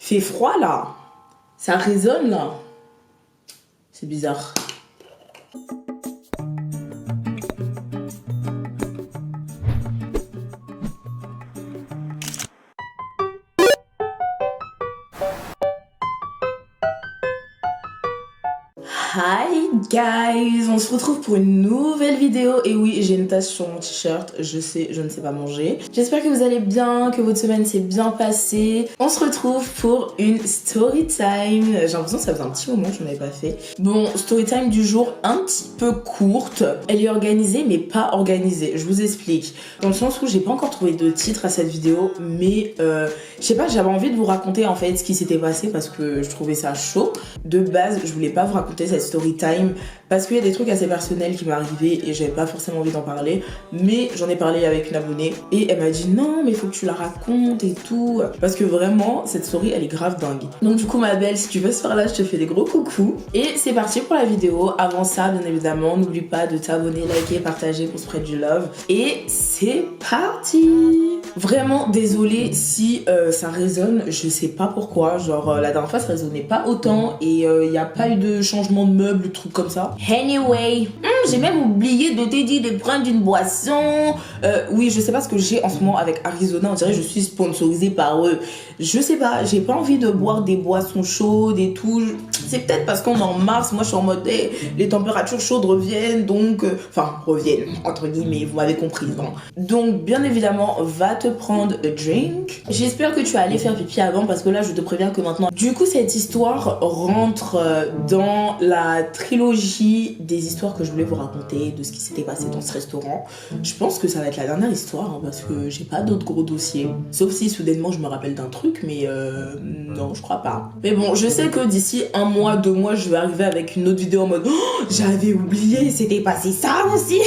Fait froid là. Ça résonne là. C'est bizarre. Hi guys, on se retrouve pour une nouvelle vidéo. Et oui, j'ai une tache sur mon t-shirt, je sais, je ne sais pas manger. J'espère que vous allez bien, que votre semaine s'est bien passée. On se retrouve pour une story time. J'ai l'impression que ça faisait un petit moment que je n'en avais pas fait. Bon, story time du jour un petit peu courte. Elle est organisée mais pas organisée, je vous explique. Dans le sens où j'ai pas encore trouvé de titre à cette vidéo, mais je sais pas, j'avais envie de vous raconter en fait ce qui s'était passé parce que je trouvais ça chaud. De base, je voulais pas vous raconter cette story time parce qu'il y a des trucs assez personnels qui m'est arrivé et j'avais pas forcément envie d'en parler, mais j'en ai parlé avec une abonnée et elle m'a dit non mais faut que tu la racontes et tout, parce que vraiment cette story elle est grave dingue. Donc du coup ma belle, si tu veux ce soir là, je te fais des gros coucous et c'est parti pour la vidéo. Avant ça bien évidemment n'oublie pas de t'abonner, liker, partager pour spread du love et c'est parti. Vraiment désolée si ça résonne, je sais pas pourquoi, genre la dernière fois ça résonnait pas autant et il n'y a pas eu de changement de meubles, trucs comme ça. Anyway, j'ai même oublié de te dire de prendre une boisson. Oui, je sais pas ce que j'ai en ce moment avec Arizona, on dirait que je suis sponsorisée par eux. Je sais pas, j'ai pas envie de boire des boissons chaudes et tout. C'est peut-être parce qu'on est en mars, moi je suis en mode hey, les températures chaudes reviennent, donc enfin reviennent entre guillemets, vous m'avez compris, non. Donc bien évidemment, va te prendre un drink. J'espère que tu as allé faire pipi avant parce que là je te préviens que maintenant. Du coup cette histoire rentre dans la trilogie des histoires que je voulais vous raconter de ce qui s'était passé dans ce restaurant. Je pense que ça va être la dernière histoire hein, parce que j'ai pas d'autres gros dossiers. Sauf si soudainement je me rappelle d'un truc, mais non, je crois pas. Mais bon, je sais que d'ici 1 mois, 2 mois, je vais arriver avec une autre vidéo en mode oh, j'avais oublié, c'était passé ça aussi.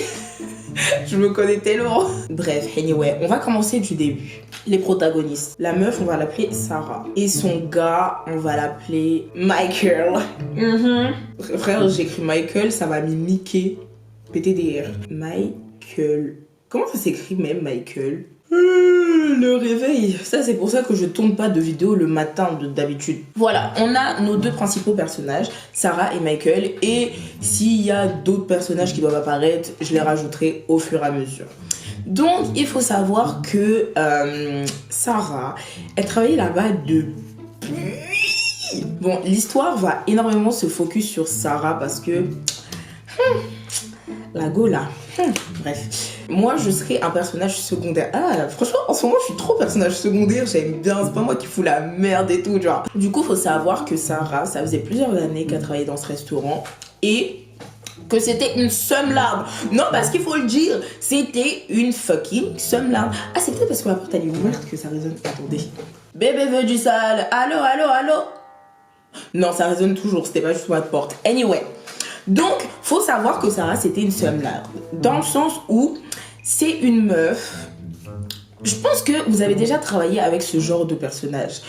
Je me connais tellement. Bref, anyway, on va commencer du début. Les protagonistes. La meuf, on va l'appeler Sarah. Et son gars, on va l'appeler Michael. Frère, j'écris Michael, ça m'a mis Mickey. PTDR. Michael. Comment ça s'écrit même, Michael? Le réveil, ça c'est pour ça que je tourne pas de vidéo le matin d'habitude. Voilà, on a nos deux principaux personnages, Sarah et Michael, et s'il y a d'autres personnages qui doivent apparaître, je les rajouterai au fur et à mesure. Donc il faut savoir que Sarah, elle travaillait là-bas depuis... Bon, l'histoire va énormément se focus sur Sarah parce que... la Gola. Bref. Moi, je serais un personnage secondaire. Ah, franchement, en ce moment, je suis trop personnage secondaire. J'aime bien. C'est pas moi qui fous la merde et tout, genre. Du coup, faut savoir que Sarah, ça faisait plusieurs années qu'elle travaillait dans ce restaurant. Et que c'était une sumlarde. Non, parce qu'il faut le dire, c'était une fucking sumlarde. Ah, c'est peut-être parce que la porte, elle est ouverte que ça résonne. Attendez. Bébé veut du sale. Allô, allô, allô. Non, ça résonne toujours. C'était pas juste ma porte. Anyway. Donc, faut savoir que Sarah, c'était une sumlarde. Dans le sens où c'est une meuf. Je pense que vous avez déjà travaillé avec ce genre de personnage.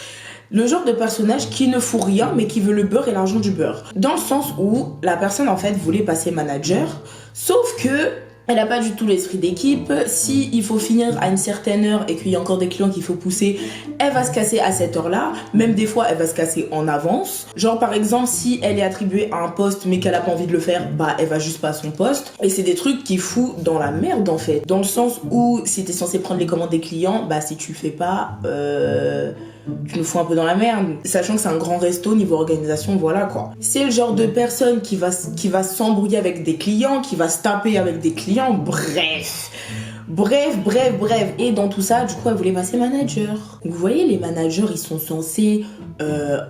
Le genre de personnage qui ne fout rien, mais qui veut le beurre et l'argent du beurre. Dans le sens où la personne, en fait, voulait passer manager. Sauf que... elle n'a pas du tout l'esprit d'équipe. Si il faut finir à une certaine heure et qu'il y a encore des clients qu'il faut pousser, elle va se casser à cette heure-là. Même des fois, elle va se casser en avance. Genre par exemple, si elle est attribuée à un poste mais qu'elle n'a pas envie de le faire, bah elle va juste pas à son poste. Et c'est des trucs qui foutent dans la merde en fait. Dans le sens où si t'es censé prendre les commandes des clients, bah si tu fais pas... tu nous fous un peu dans la merde, sachant que c'est un grand resto niveau organisation, voilà quoi. C'est le genre de personne qui va s'embrouiller avec des clients, qui va se taper avec des clients, bref. Et dans tout ça, du coup, elle voulait passer manager. Donc, vous voyez, les managers, ils sont censés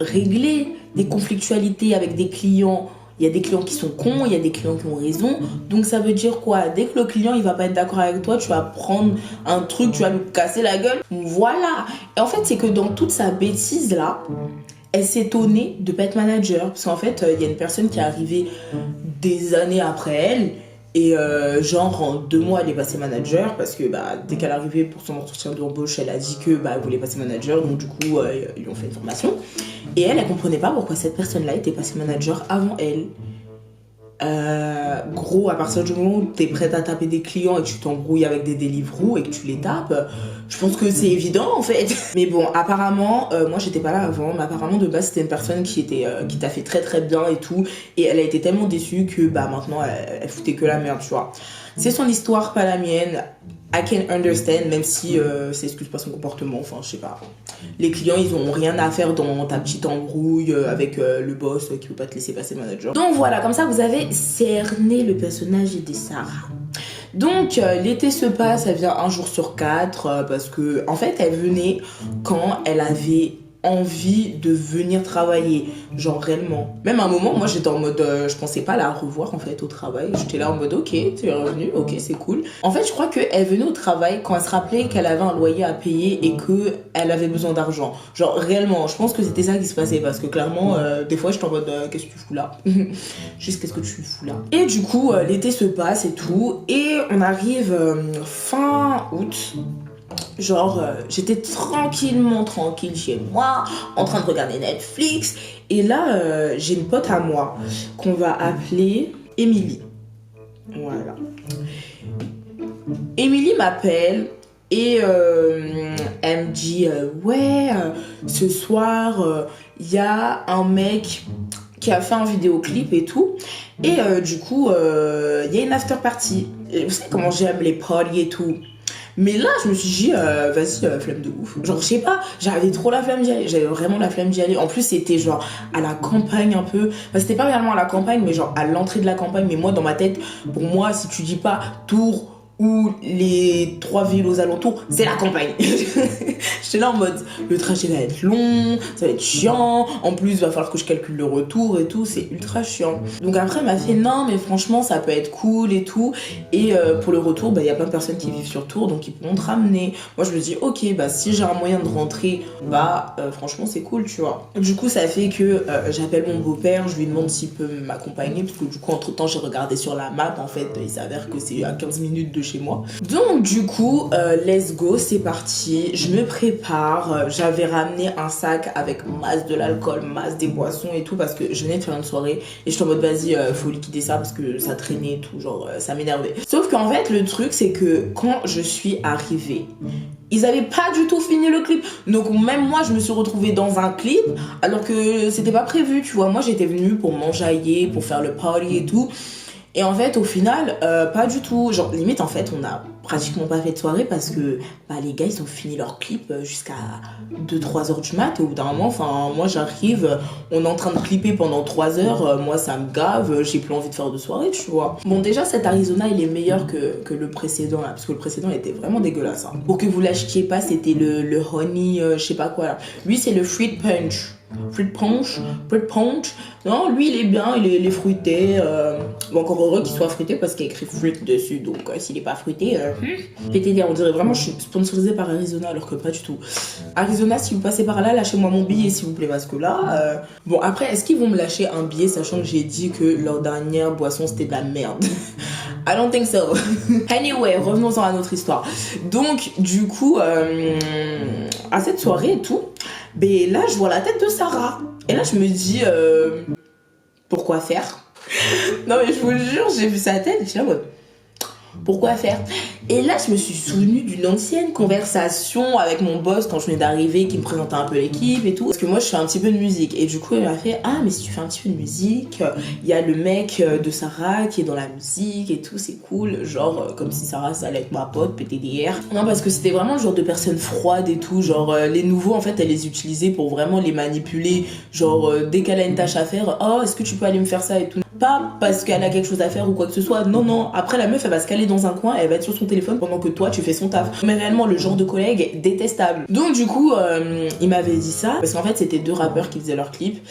régler des conflictualités avec des clients. Il y a des clients qui sont cons, il y a des clients qui ont raison. Donc ça veut dire quoi? Dès que le client il va pas être d'accord avec toi, tu vas prendre un truc, tu vas lui casser la gueule. Voilà. Et en fait, c'est que dans toute sa bêtise là, elle s'étonnait de pas être manager. Parce qu'en fait, il y a une personne qui est arrivée des années après elle. Et genre en 2 mois elle est passée manager parce que bah, dès qu'elle est arrivée pour son entretien d'embauche elle a dit que bah, elle voulait passer manager, donc du coup ils lui ont fait une formation et elle comprenait pas pourquoi cette personne là était passée manager avant elle. gros, à partir du moment où t'es prête à taper des clients et que tu t'embrouilles avec des Deliveroo et que tu les tapes, je pense que c'est évident en fait. Mais bon, apparemment, moi j'étais pas là avant, mais apparemment de base c'était une personne qui t'a fait très très bien et tout, et elle a été tellement déçue que bah maintenant elle foutait que la merde, tu vois. C'est son histoire, pas la mienne. I can understand, même si ça excuse pas son comportement, enfin je sais pas. Les clients ils ont rien à faire dans ta petite embrouille avec le boss qui veut pas te laisser passer le manager. Donc voilà, comme ça vous avez cerné le personnage de Sarah. Donc l'été se passe, elle vient un jour sur 4 parce que en fait elle venait quand elle avait envie de venir travailler, genre réellement. Même à un moment, moi j'étais en mode, je pensais pas la revoir en fait au travail. J'étais là en mode, ok, tu es revenue, ok, c'est cool. En fait, je crois qu'elle venait au travail quand elle se rappelait qu'elle avait un loyer à payer et qu'elle avait besoin d'argent. Genre réellement, je pense que c'était ça qui se passait parce que clairement, des fois j'étais en mode, qu'est-ce que tu fous là? Juste, qu'est-ce que tu fous là? Et du coup, l'été se passe et tout, et on arrive fin août. Genre, j'étais tranquille chez moi, en train de regarder Netflix. Et là, j'ai une pote à moi qu'on va appeler Émilie. Voilà. Émilie m'appelle et elle me dit ce soir, il y a un mec qui a fait un vidéoclip et tout. Et du coup, il y a une after party. Et vous savez comment j'aime les parties et tout. Mais là, je me suis dit, vas-y, flemme de ouf. Genre, je sais pas, j'avais trop la flemme d'y aller. J'avais vraiment la flemme d'y aller. En plus, c'était genre à la campagne un peu. Enfin, c'était pas réellement à la campagne, mais genre à l'entrée de la campagne. Mais moi, dans ma tête, pour moi, si tu dis pas Tours ou les 3 villes aux alentours, c'est la campagne. J'étais là en mode, le trajet va être long, ça va être chiant, en plus il va falloir que je calcule le retour et tout, c'est ultra chiant. Donc après elle m'a fait non mais franchement ça peut être cool et tout, et pour le retour bah il y a plein de personnes qui vivent sur Tours donc ils pourront te ramener. Moi je me dis ok bah si j'ai un moyen de rentrer bah franchement c'est cool tu vois. Du coup ça fait que j'appelle mon beau-père, je lui demande s'il peut m'accompagner parce que du coup entre temps j'ai regardé sur la map en fait, il s'avère que c'est à 15 minutes de chez moi. Donc du coup let's go, c'est parti, je me prépare, j'avais ramené un sac avec masse de l'alcool, masse des boissons et tout parce que je venais de faire une soirée et j'étais en mode vas-y faut liquider ça parce que ça traînait et tout, genre ça m'énervait. Sauf qu'en fait le truc c'est que quand je suis arrivée, ils avaient pas du tout fini le clip. Donc même moi je me suis retrouvée dans un clip alors que c'était pas prévu, tu vois. Moi j'étais venue pour m'enjailler, pour faire le party et tout. Et en fait, au final, pas du tout. Genre, limite, en fait, on a pratiquement pas fait de soirée parce que bah, les gars, ils ont fini leur clip jusqu'à 2-3 heures du mat. Et au bout d'un moment, enfin, moi, j'arrive, on est en train de clipper pendant 3 heures. Moi, ça me gave, j'ai plus envie de faire de soirée, tu vois. Bon, déjà, cet Arizona, il est meilleur que le précédent, là. Parce que le précédent, il était vraiment dégueulasse. Hein. Pour que vous l'achetiez pas, c'était le honey, je sais pas quoi, là. Lui, c'est le fruit punch. Fruit punch. Non, lui, il est bien, il est fruité. Bon, encore heureux qu'il soit fruité parce qu'il y a écrit fruit dessus. Donc, s'il est pas fruité, PTD, on dirait vraiment que je suis sponsorisée par Arizona alors que pas du tout. Arizona, si vous passez par là, lâchez-moi mon billet s'il vous plaît parce que là... Bon, après, est-ce qu'ils vont me lâcher un billet sachant que j'ai dit que leur dernière boisson c'était de la merde? I don't think so. Anyway, revenons-en à notre histoire. Donc, du coup, à cette soirée et tout, ben là, je vois la tête de Sarah. Et là, je me dis, pourquoi faire? Non, mais je vous jure, j'ai vu sa tête et je suis là, ouais. Pourquoi faire? Et là, je me suis souvenue d'une ancienne conversation avec mon boss quand je venais d'arriver, qui me présentait un peu l'équipe et tout. Parce que moi, je fais un petit peu de musique. Et du coup, il m'a fait, ah, mais si tu fais un petit peu de musique, il y a le mec de Sarah qui est dans la musique et tout, c'est cool. Genre, comme si Sarah, ça allait être ma pote, PTDR. Non, parce que c'était vraiment le genre de personne froide et tout. Genre, les nouveaux, en fait, elle les utilisait pour vraiment les manipuler. Genre, dès qu'elle a une tâche à faire, oh, est-ce que tu peux aller me faire ça et tout. Pas parce qu'elle a quelque chose à faire ou quoi que ce soit. Non, non. Après, la meuf, elle va se caler dans un coin, elle va être sur son téléphone pendant que toi, tu fais son taf. Mais réellement, le genre de collègue détestable. Donc, du coup, il m'avait dit ça. Parce qu'en fait, c'était 2 rappeurs qui faisaient leur clip.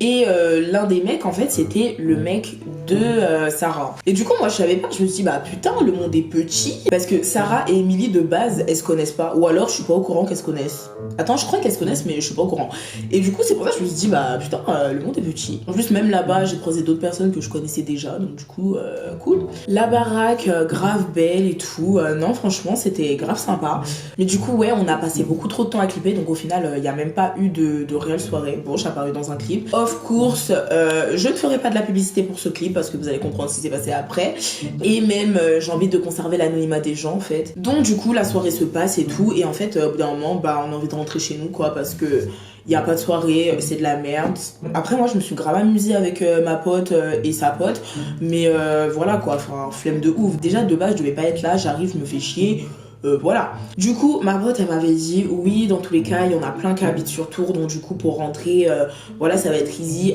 Et l'un des mecs, en fait, c'était le mec de Sarah. Et du coup, moi, je savais pas. Je me suis dit, bah putain, le monde est petit. Parce que Sarah et Émilie, de base, elles se connaissent pas. Ou alors, je suis pas au courant qu'elles se connaissent. Attends, je crois qu'elles se connaissent, mais je suis pas au courant. Et du coup, c'est pour ça que je me suis dit, bah putain, le monde est petit. En plus, même là-bas, j'ai croisé d'autres personnes que je connaissais déjà, donc du coup cool. La baraque grave belle et tout, non franchement c'était grave sympa. Mais du coup ouais, on a passé beaucoup trop de temps à clipper, donc au final il n'y a même pas eu de réelle soirée. Bon, j'ai apparu dans un clip. Of course, je ne ferai pas de la publicité pour ce clip parce que vous allez comprendre ce qui s'est passé après. Et même j'ai envie de conserver l'anonymat des gens en fait. Donc du coup la soirée se passe et tout, et en fait au bout d'un moment bah on a envie de rentrer chez nous quoi, parce que il y a pas de soirée, c'est de la merde. Après moi je me suis grave amusée avec ma pote et sa pote, mais voilà quoi, enfin flemme de ouf. Déjà de base je devais pas être là, j'arrive, je me fais chier. Voilà. Du coup, ma pote, elle m'avait dit, oui, dans tous les cas, il y en a plein qui habitent sur Tours, donc du coup, pour rentrer, voilà, ça va être easy.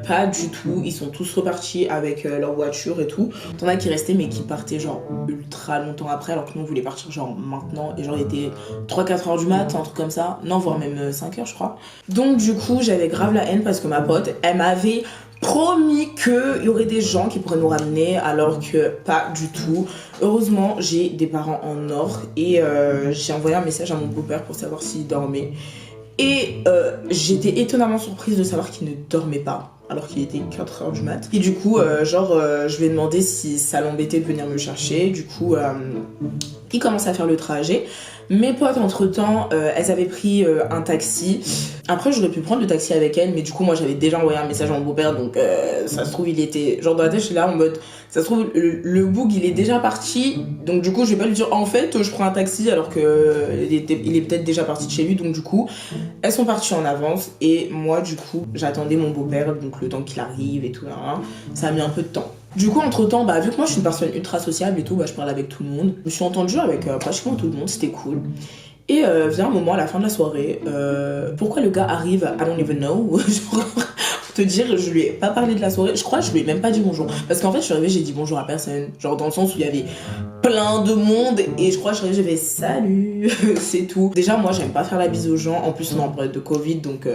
Pas du tout. Ils sont tous repartis avec leur voiture et tout. T'en as qui restaient, mais qui partaient genre ultra longtemps après, alors que nous, on voulait partir genre maintenant. Et genre, il était 3-4 heures du mat, un truc comme ça. Non, voire même 5 heures, je crois. Donc, du coup, j'avais grave la haine parce que ma pote, elle m'avait promis qu'il y aurait des gens qui pourraient nous ramener, alors que pas du tout. Heureusement, j'ai des parents en or et j'ai envoyé un message à mon beau-père pour savoir s'il dormait. Et j'étais étonnamment surprise de savoir qu'il ne dormait pas, alors qu'il était 4 heures du mat. Et du coup, je lui ai demandé si ça l'embêtait de venir me chercher. Du coup, il commence à faire le trajet. Mes potes, entre-temps, elles avaient pris un taxi. Après, j'aurais pu prendre le taxi avec elles, mais du coup, moi, j'avais déjà envoyé un message à mon beau-père, donc ça se trouve, il était... Genre, dans la tête, je suis là en mode... Ça se trouve, le boug, il est déjà parti, donc du coup, je vais pas lui dire, en fait, je prends un taxi, alors que il est peut-être déjà parti de chez lui, donc du coup, elles sont parties en avance, et moi, du coup, j'attendais mon beau-père, donc le temps qu'il arrive et tout, hein, ça a mis un peu de temps. Du coup, entre temps, bah, vu que moi je suis une personne ultra sociable et tout, bah, je parle avec tout le monde. Je me suis entendue avec pratiquement tout le monde, c'était cool. Et vient un moment à la fin de la soirée, pourquoi le gars arrive, I don't even know. Pour te dire, je lui ai pas parlé de la soirée, je crois que je lui ai même pas dit bonjour. Parce qu'en fait, je suis arrivée, j'ai dit bonjour à personne. Genre dans le sens où il y avait plein de monde, et je crois que je suis arrivée, j'ai fait salut, c'est tout. Déjà, moi j'aime pas faire la bise aux gens, en plus on est en période de Covid, donc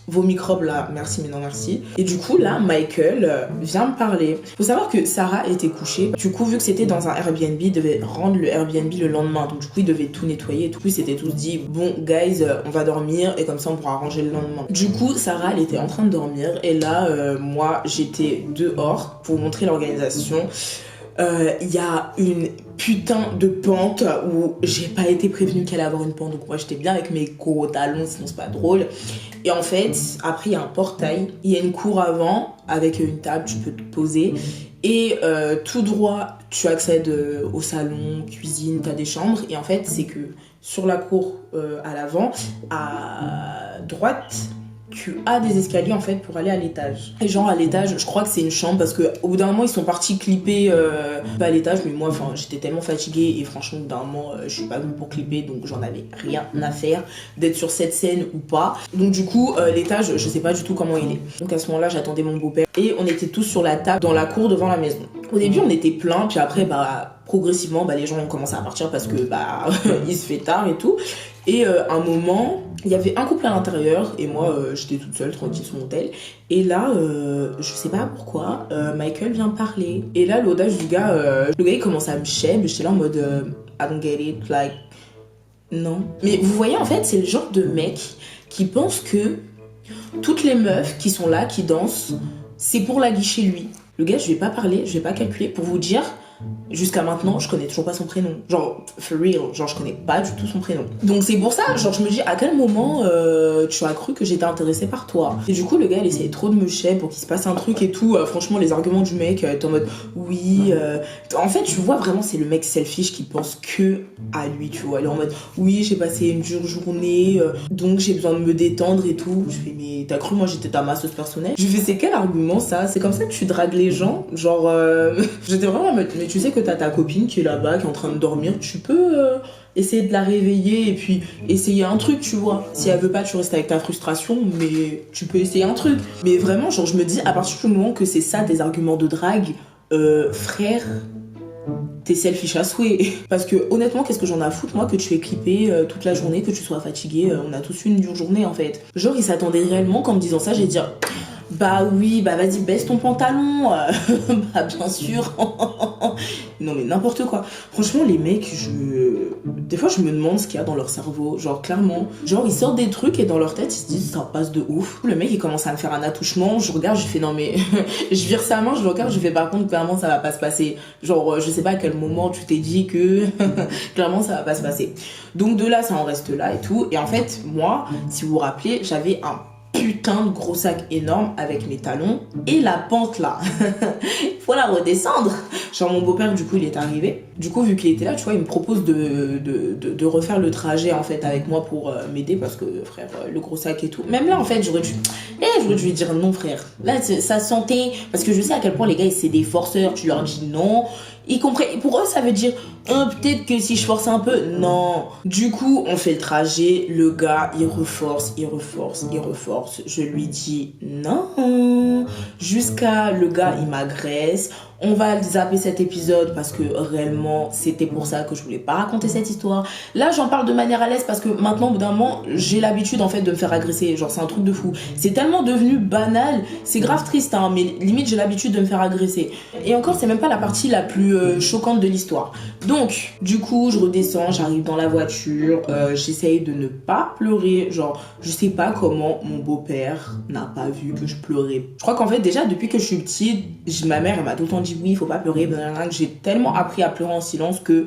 vos microbes là, merci mais non merci. Et du coup là, Michael vient me parler. Faut savoir que Sarah était couchée. Du coup, vu que c'était dans un Airbnb, il devait rendre le Airbnb le lendemain. Donc du coup, il devait tout nettoyer et tout. Ils s'étaient tous dit, bon guys, on va dormir et comme ça on pourra ranger le lendemain. Du coup, Sarah, elle était en train de dormir et là, moi, j'étais dehors pour vous montrer l'organisation. Il y a une putain de pente où j'ai pas été prévenue qu'elle allait avoir une pente, donc moi j'étais bien avec mes gros talons, sinon c'est pas drôle. Et en fait, après il y a un portail, il y a une cour avant avec une table, tu peux te poser, et tout droit tu accèdes au salon, cuisine, t'as des chambres, et en fait c'est que sur la cour à l'avant, à droite, tu as des escaliers en fait pour aller à l'étage. Et genre à l'étage, je crois que c'est une chambre parce que au bout d'un moment ils sont partis clipper pas à l'étage, mais moi enfin j'étais tellement fatiguée et franchement au bout d'un moment je suis pas venue pour clipper, donc j'en avais rien à faire d'être sur cette scène ou pas. Donc du coup l'étage, je sais pas du tout comment il est. Donc à ce moment-là, j'attendais mon beau-père et on était tous sur la table dans la cour devant la maison. Au début on était plein, puis après bah progressivement bah les gens ont commencé à partir parce que bah il se fait tard et tout. Et un moment, il y avait un couple à l'intérieur et moi j'étais toute seule tranquille sur mon tel. Et là, je sais pas pourquoi, Michael vient parler. Et là, l'audace du gars, le gars il commence à me shame. J'étais là en mode I don't get it, like non. Mais vous voyez en fait, c'est le genre de mec qui pense que toutes les meufs qui sont là, qui dansent, c'est pour la guicher lui. Le gars, je vais pas parler, je vais pas calculer pour vous dire. Jusqu'à maintenant, je connais toujours pas son prénom. Genre, for real, genre je connais pas du tout son prénom. Donc c'est pour ça, genre je me dis à quel moment tu as cru que j'étais intéressée par toi. Et du coup le gars il essayait trop de me chèvre pour qu'il se passe un truc et tout. Franchement les arguments du mec étaient en mode oui. En fait tu vois vraiment c'est le mec selfish qui pense que à lui, tu vois. Il est en mode oui j'ai passé une dure journée donc j'ai besoin de me détendre et tout. Je fais mais t'as cru moi j'étais ta masseuse personnelle? Je fais c'est quel argument ça? C'est comme ça que tu dragues les gens? Genre j'étais vraiment en mode mais tu sais que t'as ta copine qui est là-bas, qui est en train de dormir, tu peux essayer de la réveiller et puis essayer un truc, tu vois. Si elle veut pas, tu restes avec ta frustration, mais tu peux essayer un truc. Mais vraiment, genre, je me dis, à partir du moment que c'est ça, des arguments de drague, frère, t'es selfish à souhait. Parce que honnêtement, qu'est-ce que j'en ai à foutre, moi, que tu es clippé toute la journée, que tu sois fatigué, on a tous eu une dure journée, en fait. Genre, il s'attendait réellement qu'en me disant ça, j'ai dit... Bah oui, bah vas-y, baisse ton pantalon. Bah bien sûr. Non mais n'importe quoi. Franchement, les mecs, des fois je me demande ce qu'il y a dans leur cerveau. Genre clairement, genre ils sortent des trucs et dans leur tête ils se disent ça passe de ouf. Le mec il commence à me faire un attouchement, je regarde, je fais non mais je vire sa main, je le regarde, je fais par contre clairement ça va pas se passer. Genre je sais pas à quel moment tu t'es dit que clairement ça va pas se passer. Donc de là ça en reste là et tout. Et en fait moi, si vous vous rappelez, j'avais un putain de gros sac énorme avec mes talons et la pente là. Faut la redescendre. Genre mon beau-père du coup il est arrivé. Du coup vu qu'il était là, tu vois, il me propose de refaire le trajet en fait avec moi pour m'aider parce que frère, le gros sac et tout. Même là en fait j'aurais dû lui dire non frère. Là ça sentait parce que je sais à quel point les gars c'est des forceurs, tu leur dis non. Ils comprennent. Pour eux, ça veut dire peut-être que si je force un peu, non. Du coup, on fait le trajet. Le gars, il reforce. Je lui dis non. Jusqu'à le gars, il m'agresse. On va zapper cet épisode parce que réellement, c'était pour ça que je voulais pas raconter cette histoire. Là, j'en parle de manière à l'aise parce que maintenant, au bout d'un moment, j'ai l'habitude en fait de me faire agresser. Genre, c'est un truc de fou. C'est tellement devenu banal. C'est grave triste, hein, mais limite, j'ai l'habitude de me faire agresser. Et encore, c'est même pas la partie la plus choquante de l'histoire. Donc, du coup, je redescends, j'arrive dans la voiture, j'essaye de ne pas pleurer. Genre, je sais pas comment mon beau-père n'a pas vu que je pleurais. Je crois qu'en fait, déjà, depuis que je suis petite, ma mère, elle m'a tout le temps dit oui, il faut pas pleurer. J'ai tellement appris à pleurer en silence que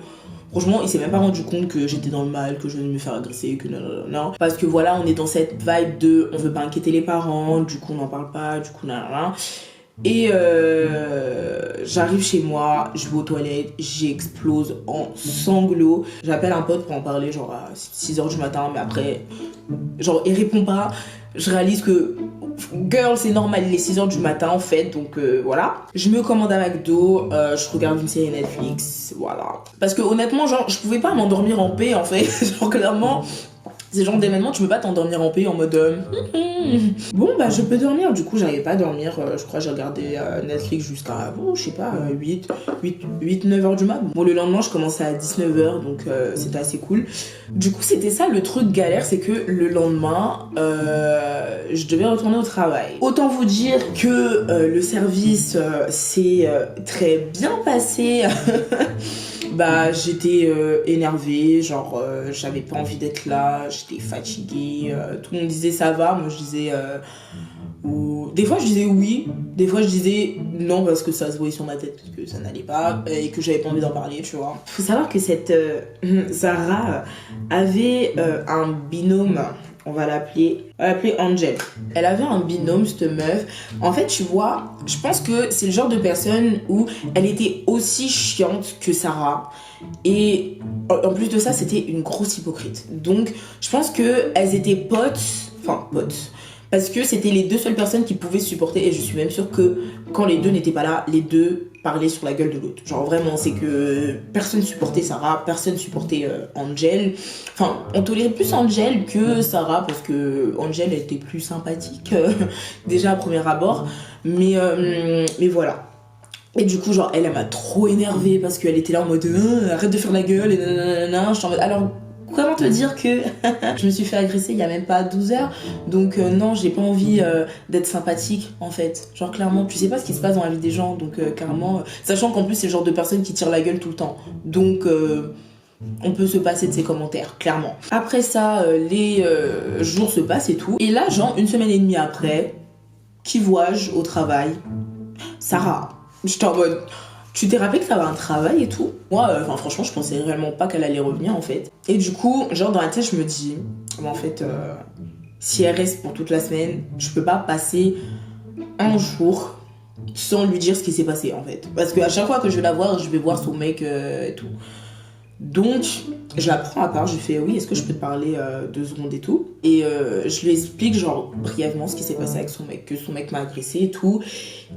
franchement, il s'est même pas rendu compte que j'étais dans le mal, que je venais me faire agresser, que non. Parce que voilà, on est dans cette vibe de on veut pas inquiéter les parents, du coup on n'en parle pas, du coup nanana. Et j'arrive chez moi, je vais aux toilettes, j'explose en sanglots. J'appelle un pote pour en parler genre à 6h du matin, mais après, genre il répond pas. Je réalise que girl, c'est normal, il est 6h du matin en fait, donc voilà. Je me commande un McDo, je regarde une série Netflix, voilà. Parce que honnêtement, genre, je pouvais pas m'endormir en paix en fait. Genre clairement, c'est genre d'événements, tu peux pas t'endormir en paix en mode bon bah je peux dormir. Du coup j'arrivais pas à dormir, je crois que j'ai regardé Netflix jusqu'à je sais pas 9h du mat. Bon le lendemain je commençais à 19h donc c'était assez cool. Du coup c'était ça le truc galère, c'est que le lendemain je devais retourner au travail. Autant vous dire que le service s'est très bien passé. Bah j'étais énervée, genre j'avais pas envie d'être là, j'étais fatiguée, tout le monde disait ça va, moi je disais des fois je disais oui, des fois je disais non parce que ça se voyait sur ma tête parce que ça n'allait pas et que j'avais pas envie d'en parler, tu vois. Faut savoir que cette Sarah avait un binôme. On va l'appeler Angel. Elle avait un binôme, cette meuf. En fait, tu vois, je pense que c'est le genre de personne où elle était aussi chiante que Sarah. Et en plus de ça, c'était une grosse hypocrite. Donc, je pense qu'elles étaient potes. Enfin, potes. Parce que c'était les deux seules personnes qui pouvaient se supporter. Et je suis même sûre que quand les deux n'étaient pas là, les deux parlaient sur la gueule de l'autre. Genre vraiment, c'est que personne supportait Sarah, personne supportait Angel. Enfin, on tolérait plus Angel que Sarah parce que Angel était plus sympathique déjà à premier abord. Mais voilà. Et du coup, genre, elle m'a trop énervée parce qu'elle était là en mode arrête de faire la gueule et nanana. Je t'en mode alors. Comment te dire que je me suis fait agresser il y a même pas 12 heures. Donc non, j'ai pas envie d'être sympathique en fait. Genre clairement, tu sais pas ce qui se passe dans la vie des gens. Donc clairement, sachant qu'en plus c'est le genre de personne qui tire la gueule tout le temps. Donc on peut se passer de ses commentaires, clairement. Après ça, les jours se passent et tout. Et là, genre une semaine et demie après, qui vois-je au travail? Sarah. J'étais en mode... Tu t'es rappelé que t'avais un travail et tout? Moi, franchement, je pensais réellement pas qu'elle allait revenir en fait. Et du coup, genre dans la tête, je me dis, en fait, si elle reste pour toute la semaine, je peux pas passer un jour sans lui dire ce qui s'est passé en fait. Parce qu'à chaque fois que je vais la voir, je vais voir son mec et tout. Donc, je la prends à part, je lui fais oui, est-ce que je peux te parler 2 secondes et tout. Et je lui explique genre brièvement ce qui s'est passé avec son mec, que son mec m'a agressé et tout.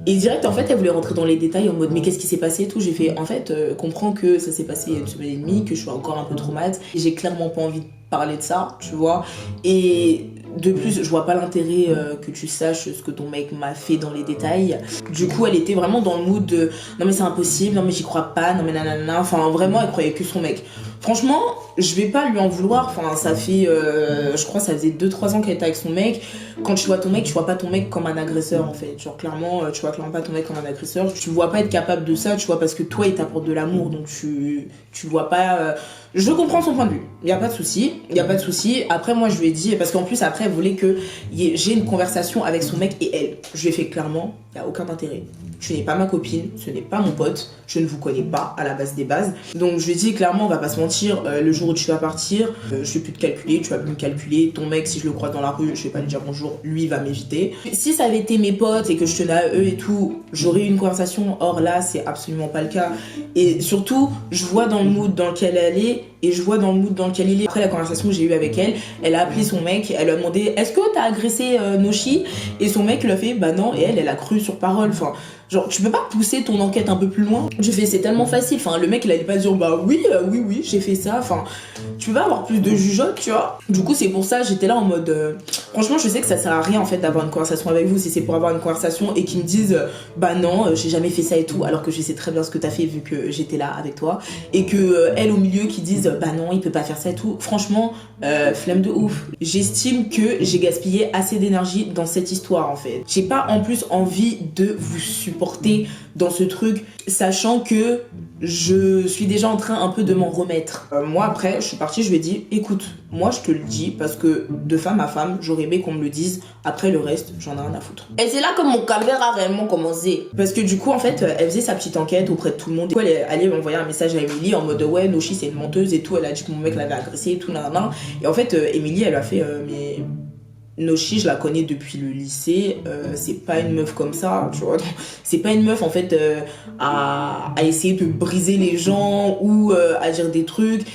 Et direct en fait elle voulait rentrer dans les détails en mode mais qu'est-ce qui s'est passé et tout. J'ai fait en fait comprends que ça s'est passé il y a une semaine et demie, que je suis encore un peu traumatisée. J'ai clairement pas envie de parler de ça, tu vois. Et De plus, je vois pas l'intérêt que tu saches ce que ton mec m'a fait dans les détails. Du coup, elle était vraiment dans le mood de non mais c'est impossible, non mais j'y crois pas, non mais nanana. Enfin, vraiment, elle croyait que son mec. Franchement, je vais pas lui en vouloir. Enfin, ça fait, je crois, ça faisait 2-3 ans qu'elle était avec son mec. Quand tu vois ton mec, tu vois pas ton mec comme un agresseur en fait. Genre, clairement, tu vois clairement pas ton mec comme un agresseur. Tu vois pas être capable de ça, tu vois, parce que toi, il t'apporte de l'amour. Donc, tu vois pas. Je comprends son point de vue. Y a pas de souci. Y a pas de souci. Après, moi, je lui ai dit, parce qu'en plus, après, elle voulait que j'ai une conversation avec son mec et elle. Je lui ai fait clairement, y a aucun intérêt. Tu n'es pas ma copine, ce n'est pas mon pote, je ne vous connais pas à la base des bases. Donc je lui ai dit clairement, on va pas se mentir, le jour où tu vas partir, je vais plus te calculer, tu vas plus me calculer. Ton mec, si je le croise dans la rue, je vais pas lui dire bonjour, lui il va m'éviter. Si ça avait été mes potes et que je tenais à eux et tout, j'aurais eu une conversation. Or là, c'est absolument pas le cas. Et surtout, je vois dans le mood dans lequel elle est et je vois dans le mood dans lequel il est. Après la conversation que j'ai eue avec elle, elle a appelé son mec, elle lui a demandé est-ce que t'as agressé Noshi? Et son mec lui a fait bah non, et elle a cru sur parole. Enfin, genre, tu peux pas pousser ton enquête un peu plus loin? Je fais, c'est tellement facile. Enfin, le mec, il allait pas dire, bah oui, oui, j'ai fait ça. Enfin, tu peux pas avoir plus de jugeote, tu vois. Du coup, c'est pour ça, j'étais là en mode, franchement, je sais que ça sert à rien, en fait, d'avoir une conversation avec vous, si c'est pour avoir une conversation et qu'ils me disent, bah non, j'ai jamais fait ça et tout, alors que je sais très bien ce que t'as fait vu que j'étais là avec toi. Et que, elle, au milieu, qui disent, bah non, il peut pas faire ça et tout. Franchement, flemme de ouf. J'estime que j'ai gaspillé assez d'énergie dans cette histoire, en fait. J'ai pas, en plus, envie de vous supporter dans ce truc, sachant que je suis déjà en train un peu de m'en remettre. Moi après, je suis partie, je lui ai dit, écoute, moi je te le dis parce que de femme à femme, j'aurais aimé qu'on me le dise. Après le reste, j'en ai rien à foutre. Et c'est là que mon calvaire a réellement commencé. Parce que du coup, en fait, elle faisait sa petite enquête auprès de tout le monde. Du coup, elle est allée m'envoyer un message à Émilie en mode ouais, Noshi c'est une menteuse et tout. Elle a dit que mon mec l'avait agressée et tout, nanana. Et en fait, Émilie, elle a fait mais Noshi, je la connais depuis le lycée, c'est pas une meuf comme ça, tu vois. C'est pas une meuf en fait à essayer de briser les gens ou à dire des trucs.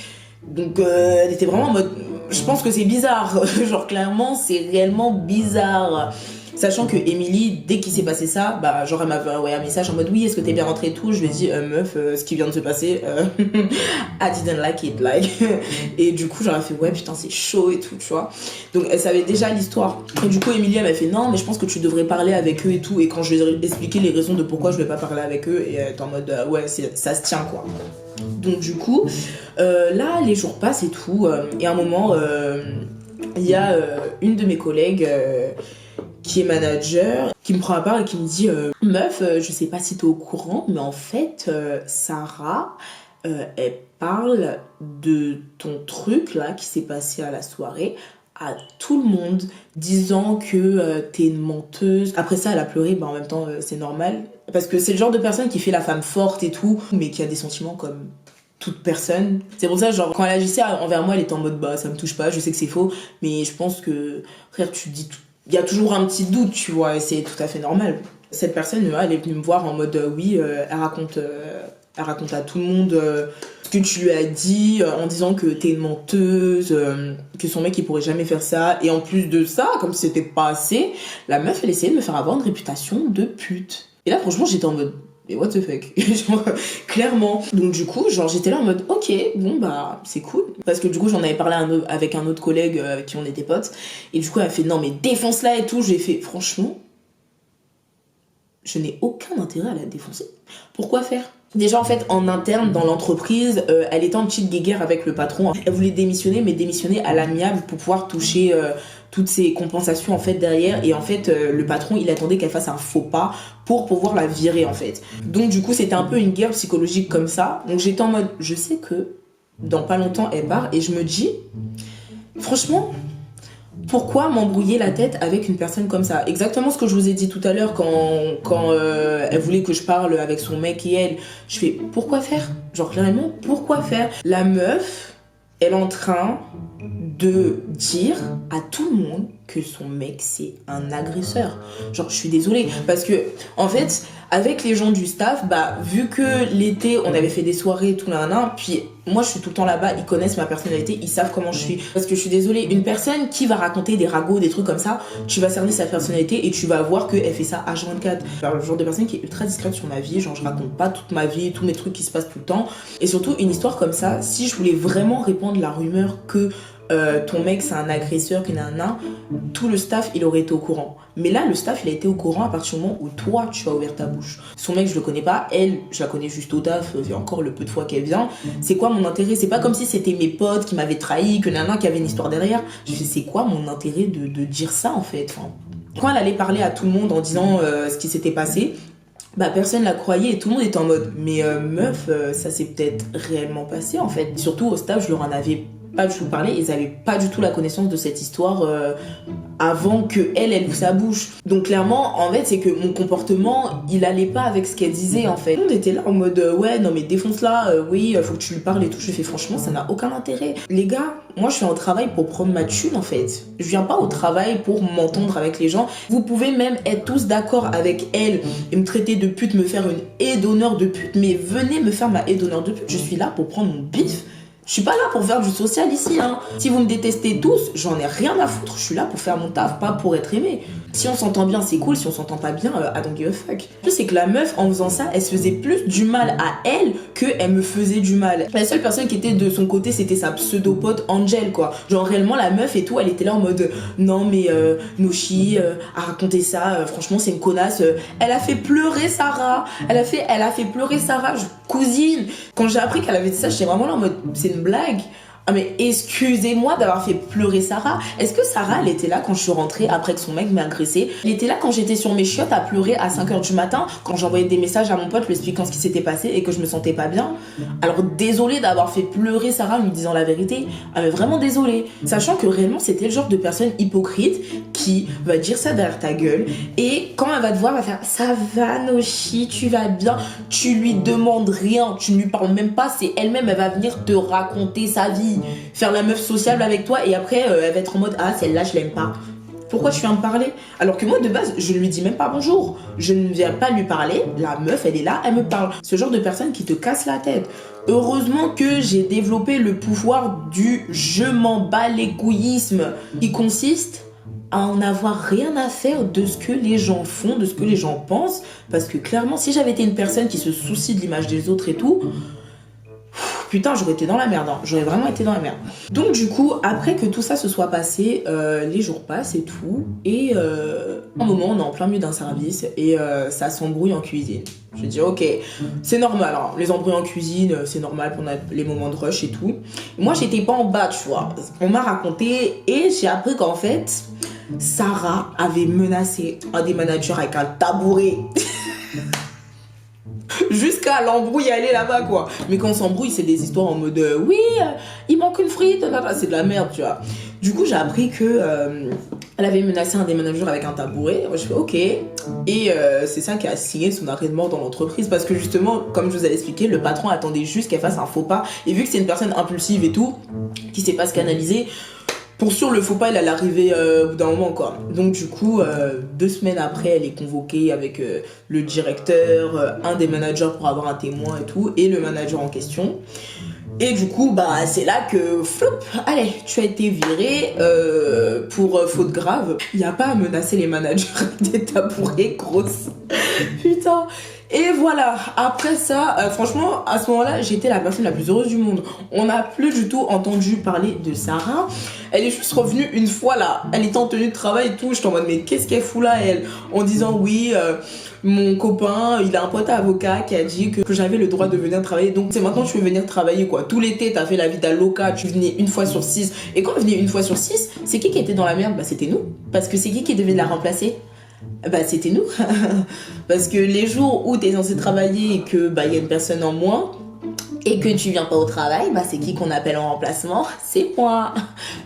Donc elle était vraiment en mode, je pense que c'est bizarre, genre clairement c'est réellement bizarre. Sachant que Émilie, dès qu'il s'est passé ça, bah genre elle m'avait envoyé un message en mode oui, est-ce que t'es bien rentrée et tout. Je lui ai dit meuf, ce qui vient de se passer, I didn't like it, like. Et du coup j'aurais fait ouais putain c'est chaud et tout, tu vois. Donc elle savait déjà l'histoire. Et du coup Émilie elle m'a fait non mais je pense que tu devrais parler avec eux et tout. Et quand je lui ai expliqué les raisons de pourquoi je vais pas parler avec eux, et elle était en mode ouais ça se tient quoi. Donc du coup là les jours passent et tout. Et à un moment il y a une de mes collègues qui est manager, qui me prend à part et qui me dit meuf, je sais pas si t'es au courant, mais en fait, Sarah, elle parle de ton truc là qui s'est passé à la soirée à tout le monde, disant que t'es une menteuse. Après ça, elle a pleuré, bah en même temps, c'est normal. Parce que c'est le genre de personne qui fait la femme forte et tout, mais qui a des sentiments comme toute personne. C'est pour ça, genre, quand elle agissait envers moi, elle était en mode bah ça me touche pas, je sais que c'est faux, mais je pense que, frère, tu dis tout. Il y a toujours un petit doute, tu vois, et c'est tout à fait normal. Cette personne, elle est venue me voir en mode oui, elle raconte à tout le monde ce que tu lui as dit, en disant que t'es une menteuse, que son mec il pourrait jamais faire ça. Et en plus de ça, comme si c'était pas assez, la meuf elle essayait de me faire avoir une réputation de pute. Et là franchement j'étais en mode mais what the fuck. Genre, clairement. Donc du coup genre j'étais là en mode ok bon bah c'est cool, parce que du coup j'en avais parlé avec un autre collègue avec qui on était potes, et du coup elle a fait non mais défonce-la et tout. J'ai fait franchement je n'ai aucun intérêt à la défoncer. Pourquoi faire? Déjà en fait en interne dans l'entreprise, elle était en petite guéguerre avec le patron. Elle voulait démissionner, mais démissionner à l'amiable pour pouvoir toucher toutes ces compensations en fait derrière. Et en fait le patron il attendait qu'elle fasse un faux pas pour pouvoir la virer en fait. Donc du coup c'était un peu une guerre psychologique comme ça. Donc j'étais en mode je sais que dans pas longtemps elle part, et je me dis franchement pourquoi m'embrouiller la tête avec une personne comme ça? Exactement ce que je vous ai dit tout à l'heure quand elle voulait que je parle avec son mec et elle. Je fais, pourquoi faire? Genre clairement, pourquoi faire? La meuf, elle est en train de dire à tout le monde que son mec c'est un agresseur. Genre je suis désolée parce que en fait avec les gens du staff, bah vu que l'été on avait fait des soirées tout là, puis moi je suis tout le temps là-bas, ils connaissent ma personnalité, ils savent comment je suis. Parce que je suis désolée, une personne qui va raconter des ragots, des trucs comme ça, tu vas cerner sa personnalité et tu vas voir qu'elle fait ça H24. Genre, le genre de personne qui est ultra discrète sur ma vie, genre je raconte pas toute ma vie, tous mes trucs qui se passent tout le temps. Et surtout une histoire comme ça, si je voulais vraiment répandre la rumeur que ton mec c'est un agresseur, que nanana, tout le staff il aurait été au courant. Mais là le staff il a été au courant à partir du moment où toi tu as ouvert ta bouche. Son mec je le connais pas, elle je la connais juste au taf, et encore le peu de fois qu'elle vient. C'est quoi mon intérêt? C'est pas comme si c'était mes potes qui m'avaient trahi, que nanana qui avait une histoire derrière. Je fais c'est quoi mon intérêt de dire ça en fait, enfin, quand elle allait parler à tout le monde en disant ce qui s'était passé, bah personne la croyait et tout le monde était en mode mais meuf ça s'est peut-être réellement passé en fait. Surtout au stage je leur en avais pas du tout parlé, ils avaient pas du tout la connaissance de cette histoire avant que elle ouvre sa bouche. Donc clairement en fait c'est que mon comportement il allait pas avec ce qu'elle disait en fait. Tout le monde était là en mode ouais non mais défonce-la, oui faut que tu lui parles et tout. Je fais franchement ça n'a aucun intérêt. Les gars, moi je suis en travail pour prendre ma thune en fait. Je viens pas au travail pour m'entendre avec les gens. Vous pouvez même être tous d'accord avec elle et me traiter de pute, me faire une haie d'honneur de pute, mais venez me faire ma haie d'honneur de pute. Je suis là pour prendre mon bif. Je suis pas là pour faire du social ici, hein. Si vous me détestez tous, j'en ai rien à foutre. Je suis là pour faire mon taf, pas pour être aimée. Si on s'entend bien, c'est cool. Si on s'entend pas bien, I don't give a fuck. Le plus, c'est que la meuf, en faisant ça, elle se faisait plus du mal à elle qu'elle me faisait du mal. La seule personne qui était de son côté, c'était sa pseudo-pote Angel, quoi. Genre, réellement, la meuf et tout, elle était là en mode non, mais Noshi a raconté ça, franchement, c'est une connasse. Elle a fait pleurer Sarah. Elle a fait pleurer Sarah, cousine. Quand j'ai appris qu'elle avait dit ça, j'étais vraiment là en mode c'est une blague. Ah mais excusez-moi d'avoir fait pleurer Sarah. Est-ce que Sarah, elle était là quand je suis rentrée après que son mec m'ait agressée? Elle était là quand j'étais sur mes chiottes à pleurer à 5h du matin, quand j'envoyais des messages à mon pote lui expliquant ce qui s'était passé et que je me sentais pas bien? Alors désolée d'avoir fait pleurer Sarah en lui disant la vérité. Ah mais vraiment désolée. Sachant que réellement c'était le genre de personne hypocrite qui va dire ça derrière ta gueule et quand elle va te voir, elle va faire ça va Noshi, tu vas bien. Tu lui demandes rien, tu ne lui parles même pas, c'est elle-même, elle va venir te raconter sa vie. Faire la meuf sociable avec toi et après elle va être en mode ah celle-là je l'aime pas. Pourquoi tu viens me parler? Alors que moi de base je ne lui dis même pas bonjour. Je ne viens pas lui parler, la meuf elle est là, elle me parle. Ce genre de personne qui te casse la tête. Heureusement que j'ai développé le pouvoir du je m'en bats les couillisme qui consiste à en avoir rien à faire de ce que les gens font, de ce que les gens pensent. Parce que clairement si j'avais été une personne qui se soucie de l'image des autres et tout, putain, j'aurais été dans la merde, hein. J'aurais vraiment été dans la merde. Donc du coup, après que tout ça se soit passé, les jours passent et tout, et un moment, on est en plein milieu d'un service, et ça s'embrouille en cuisine. Je dis ok, c'est normal, hein. Les embrouilles en cuisine, c'est normal pour les moments de rush et tout. Moi, j'étais pas en bas, tu vois. On m'a raconté, et j'ai appris qu'en fait, Sarah avait menacé un des managers avec un tabouret. Jusqu'à l'embrouille aller là-bas quoi. Mais quand on s'embrouille c'est des histoires en mode oui il manque une frite, c'est de la merde tu vois. Du coup j'ai appris que elle avait menacé un des managers avec un tabouret. Moi je fais ok. Et c'est ça qui a signé son arrêt de mort dans l'entreprise parce que justement comme je vous avais expliqué le patron attendait juste qu'elle fasse un faux pas et vu que c'est une personne impulsive et tout qui sait pas se canaliser, pour sûr, le faux pas, il allait arriver au bout d'un moment, quoi. Donc, du coup, 2 semaines après, elle est convoquée avec le directeur, un des managers pour avoir un témoin et tout, et le manager en question. Et du coup, bah, c'est là que, flop, allez, tu as été viré pour faute grave. Il n'y a pas à menacer les managers avec des tabourets grosses. Putain. Et voilà, après ça, franchement, à ce moment-là, j'étais la personne la plus heureuse du monde. On n'a plus du tout entendu parler de Sarah. Elle est juste revenue une fois là. Elle était en tenue de travail et tout. J'étais en mode, mais qu'est-ce qu'elle fout là, elle? En disant, oui, mon copain, il a un pote avocat qui a dit que j'avais le droit de venir travailler. Donc, c'est maintenant que tu veux venir travailler, quoi. Tout l'été, t'as fait la vie d'aloca, tu venais une fois sur 6. Et quand on venait une fois sur 6, c'est qui était dans la merde? Bah, c'était nous. Parce que c'est qui devait la remplacer? Bah c'était nous. Parce que les jours où t'es censé travailler et que bah y a une personne en moins et que tu viens pas au travail, bah c'est qui qu'on appelle en remplacement? C'est moi.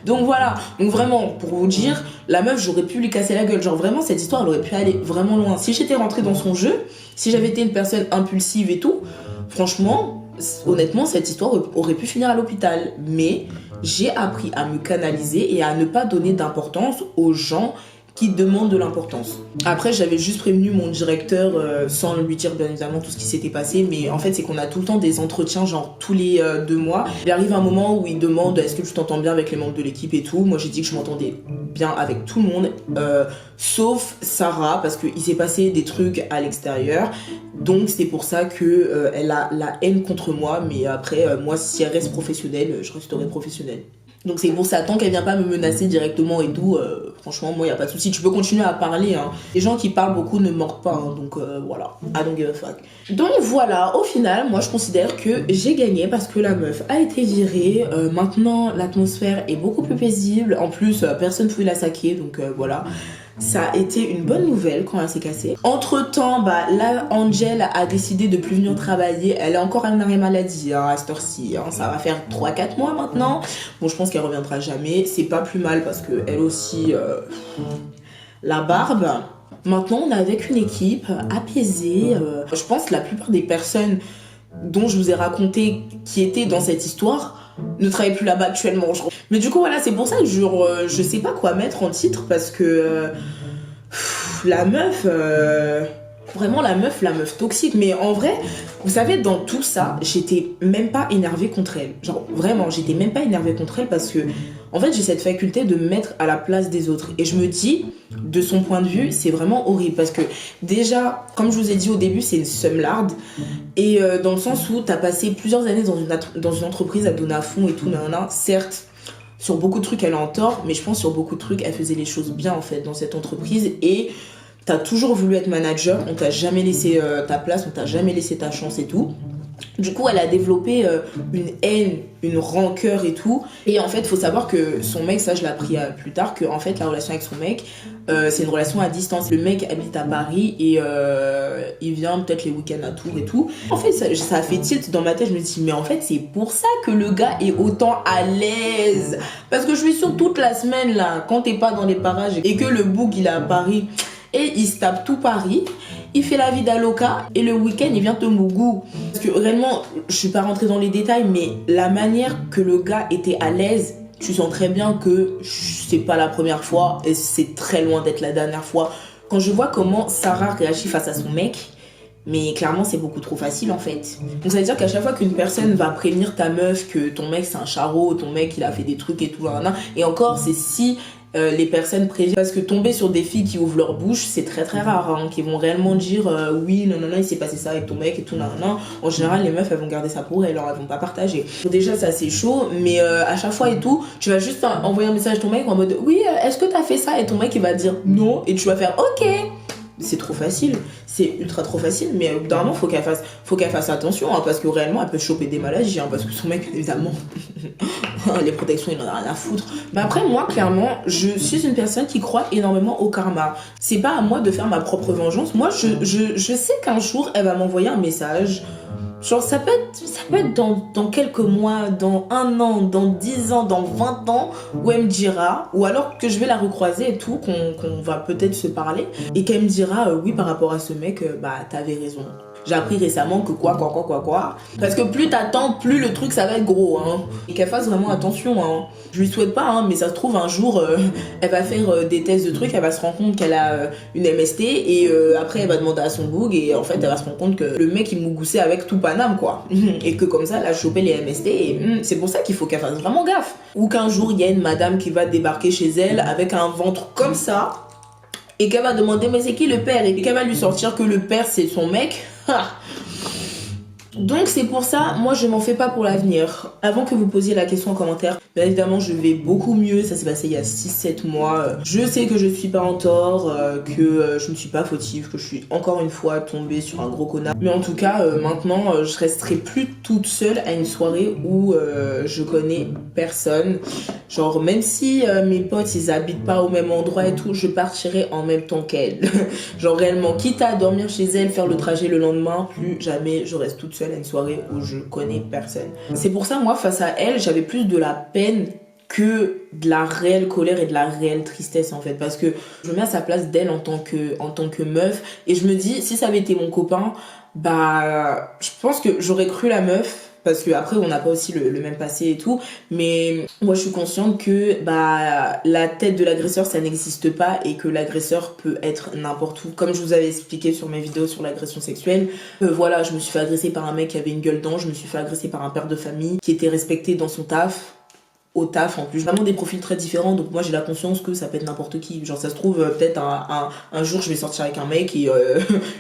Donc voilà. Donc vraiment pour vous dire, la meuf j'aurais pu lui casser la gueule. Genre vraiment cette histoire elle aurait pu aller vraiment loin. Si j'étais rentrée dans son jeu, si j'avais été une personne impulsive et tout, franchement, honnêtement cette histoire aurait pu finir à l'hôpital. Mais j'ai appris à me canaliser et à ne pas donner d'importance aux gens qui demande de l'importance. Après, j'avais juste prévenu mon directeur sans lui dire bien évidemment tout ce qui s'était passé, mais en fait, c'est qu'on a tout le temps des entretiens, genre tous les 2 mois. Il arrive un moment où il demande est-ce que tu t'entends bien avec les membres de l'équipe et tout. Moi, j'ai dit que je m'entendais bien avec tout le monde, sauf Sarah, parce qu'il s'est passé des trucs à l'extérieur. Donc, c'est pour ça que elle a la haine contre moi, mais après, moi, si elle reste professionnelle, je resterai professionnelle. Donc c'est pour ça, tant qu'elle vient pas me menacer directement et tout, franchement, moi, y a pas de souci. Tu peux continuer à parler, hein. Les gens qui parlent beaucoup ne mordent pas, hein, donc voilà. I don't give a fuck. Donc voilà, au final, moi, je considère que j'ai gagné parce que la meuf a été virée. Maintenant, l'atmosphère est beaucoup plus paisible. En plus, personne ne pouvait la saquer, donc voilà. Ça a été une bonne nouvelle quand elle s'est cassée. Entre temps, bah, là, Angel a décidé de plus venir travailler. Elle est encore en arrêt maladie, hein, à cette heure-ci. Hein. Ça va faire 3-4 mois maintenant. Bon, je pense qu'elle reviendra jamais. C'est pas plus mal parce qu'elle aussi, la barbe. Maintenant, on est avec une équipe apaisée. Je pense que la plupart des personnes dont je vous ai raconté qui étaient dans cette histoire ne travaille plus là-bas actuellement. Mais du coup, voilà, c'est pour ça que je sais pas quoi mettre en titre parce que la meuf, vraiment la meuf toxique. Mais en vrai, vous savez, dans tout ça, j'étais même pas énervée contre elle. Genre, vraiment, j'étais même pas énervée contre elle parce que, en fait, j'ai cette faculté de me mettre à la place des autres. Et je me dis, de son point de vue, c'est vraiment horrible parce que, déjà, comme je vous ai dit au début, c'est une seumlarde. Et dans le sens où t'as passé plusieurs années dans une entreprise à donner à fond et tout, nanana. Certes, sur beaucoup de trucs, elle est en tort, mais je pense sur beaucoup de trucs, elle faisait les choses bien, en fait, dans cette entreprise. Et t'as toujours voulu être manager, on t'a jamais laissé ta place, on t'a jamais laissé ta chance et tout. Du coup, elle a développé une haine, une rancœur et tout. Et en fait, faut savoir que son mec, ça je l'ai appris plus tard, que en fait, la relation avec son mec, c'est une relation à distance. Le mec habite à Paris et il vient peut-être les week-ends à Tours et tout. En fait, ça a fait tilt dans ma tête. Je me dis, mais en fait, c'est pour ça que le gars est autant à l'aise. Parce que je suis sûre toute la semaine, là, quand t'es pas dans les parages et que le bouc, il est à Paris et il se tape tout Paris, il fait la vie d'Aloca et le week-end il vient te mougou. Parce que réellement, je suis pas rentrée dans les détails, mais la manière que le gars était à l'aise, tu sens très bien que c'est pas la première fois et c'est très loin d'être la dernière fois. Quand je vois comment Sarah réagit face à son mec, mais clairement c'est beaucoup trop facile en fait. Donc ça veut dire qu'à chaque fois qu'une personne va prévenir ta meuf que ton mec c'est un charreau, ton mec il a fait des trucs et tout, et encore c'est si les personnes préviennent, parce que tomber sur des filles qui ouvrent leur bouche c'est très très rare, hein, qui vont réellement dire oui non il s'est passé ça avec ton mec et tout, en général les meufs elles vont garder ça pour elles, elles vont pas partager. Donc déjà ça c'est chaud, mais à chaque fois et tout tu vas juste envoyer un message à ton mec en mode oui est-ce que t'as fait ça, et ton mec il va dire non et tu vas faire ok. C'est trop facile, c'est ultra trop facile, mais normalement faut qu'elle fasse attention, hein, parce que réellement elle peut choper des maladies, hein, parce que son mec évidemment les protections il en a rien à foutre. Mais après moi clairement je suis une personne qui croit énormément au karma. C'est pas à moi de faire ma propre vengeance. Moi je sais qu'un jour elle va m'envoyer un message. Genre ça peut être dans quelques mois, dans 1 an, dans 10 ans, dans 20 ans, où elle me dira, ou alors que je vais la recroiser et tout, qu'on va peut-être se parler, et qu'elle me dira oui par rapport à ce mec, bah t'avais raison. J'ai appris récemment que quoi. Parce que plus t'attends, plus le truc ça va être gros, hein. Et qu'elle fasse vraiment attention, hein. Je lui souhaite pas, hein, mais ça se trouve un jour, elle va faire des tests de trucs, elle va se rendre compte qu'elle a une MST, et après elle va demander à son boug, et en fait elle va se rendre compte que le mec il mougoussait avec tout Paname, quoi. Et que comme ça elle a chopé les MST, et c'est pour ça qu'il faut qu'elle fasse vraiment gaffe. Ou qu'un jour il y a une madame qui va débarquer chez elle avec un ventre comme ça, et qu'elle va demander mais c'est qui le père, et qu'elle va lui sortir que le père c'est son mec. Donc c'est pour ça, moi je m'en fais pas pour l'avenir. Avant que vous posiez la question en commentaire, bien évidemment je vais beaucoup mieux, ça s'est passé il y a 6-7 mois. Je sais que je suis pas en tort, que je ne suis pas fautive, que je suis encore une fois tombée sur un gros connard. Mais en tout cas, maintenant je resterai plus toute seule à une soirée où je connais personne. Genre même si mes potes ils habitent pas au même endroit et tout, je partirai en même temps qu'elles. Genre réellement, quitte à dormir chez elles, faire le trajet le lendemain, plus jamais je reste toute seule à une soirée où je connais personne. C'est pour ça, moi, face à elle, j'avais plus de la peine que de la réelle colère et de la réelle tristesse, en fait. Parce que je me mets à sa place d'elle en tant que meuf. Et je me dis, si ça avait été mon copain, bah, je pense que j'aurais cru la meuf. Parce que après on n'a pas aussi le même passé et tout, mais moi je suis consciente que bah la tête de l'agresseur ça n'existe pas, et que l'agresseur peut être n'importe où. Comme je vous avais expliqué sur mes vidéos sur l'agression sexuelle, voilà, je me suis fait agresser par un mec qui avait une gueule d'ange, je me suis fait agresser par un père de famille qui était respecté dans son taf. au taf en plus. Vraiment des profils très différents, donc moi j'ai la conscience que ça peut être n'importe qui. Genre ça se trouve, peut-être un jour je vais sortir avec un mec et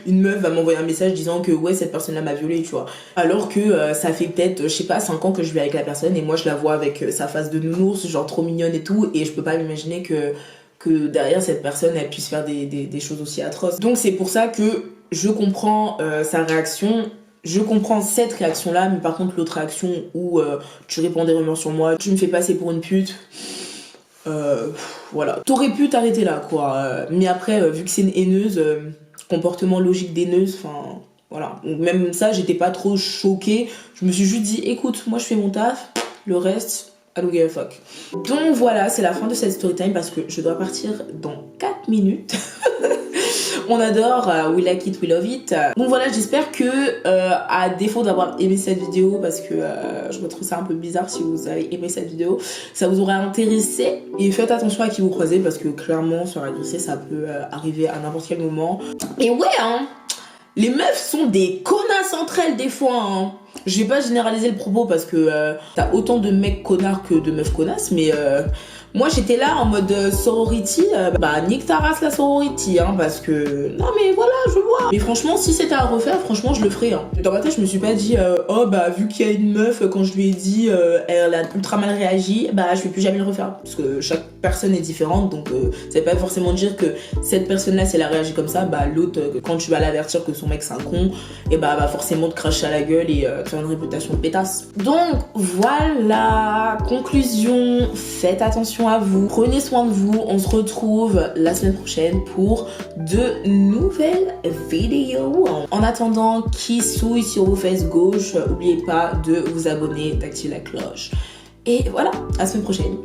une meuf va m'envoyer un message disant que ouais, cette personne-là m'a violée, tu vois. Alors que ça fait peut-être, je sais pas, 5 ans que je vis avec la personne et moi je la vois avec sa face de nounours, genre trop mignonne et tout, et je peux pas m'imaginer que derrière cette personne elle puisse faire des choses aussi atroces. Donc c'est pour ça que je comprends sa réaction. Je comprends cette réaction-là, mais par contre l'autre réaction où tu répands des rumeurs sur moi, tu me fais passer pour une pute, voilà. T'aurais pu t'arrêter là, quoi. Mais après, vu que c'est une haineuse, comportement logique d'haineuse, enfin, voilà. Donc même ça, j'étais pas trop choquée. Je me suis juste dit, écoute, moi je fais mon taf, le reste, I don't give a fuck. Donc voilà, c'est la fin de cette story time parce que je dois partir dans 4 minutes. On adore, we like it, we love it. Donc voilà, j'espère que, à défaut d'avoir aimé cette vidéo, parce que je me trouve ça un peu bizarre si vous avez aimé cette vidéo, ça vous aura intéressé. Et faites attention à qui vous croisez, parce que clairement, sur la dossier, ça peut arriver à n'importe quel moment. Et ouais, hein, les meufs sont des connasses entre elles des fois, hein. Je vais pas généraliser le propos parce que t'as autant de mecs connards que de meufs connasses, mais moi j'étais là en mode sorority, bah nique ta race la sorority, hein, parce que non mais voilà, je vois. Mais franchement, si c'était à refaire, franchement je le ferais, hein. Dans ma tête je me suis pas dit oh bah vu qu'il y a une meuf, quand je lui ai dit elle a ultra mal réagi, bah je vais plus jamais le refaire, parce que chaque personne est différente, donc ça veut pas forcément dire que cette personne là si elle a réagi comme ça, bah l'autre quand tu vas l'avertir que son mec c'est un con, et bah va forcément te cracher à la gueule et faire une réputation de pétasse. Donc voilà, conclusion, faites attention à vous, prenez soin de vous, on se retrouve la semaine prochaine pour de nouvelles vidéos. En attendant, qui souille sur vos fesses gauche, n'oubliez pas de vous abonner, d'activer la cloche. Et voilà, à la semaine prochaine.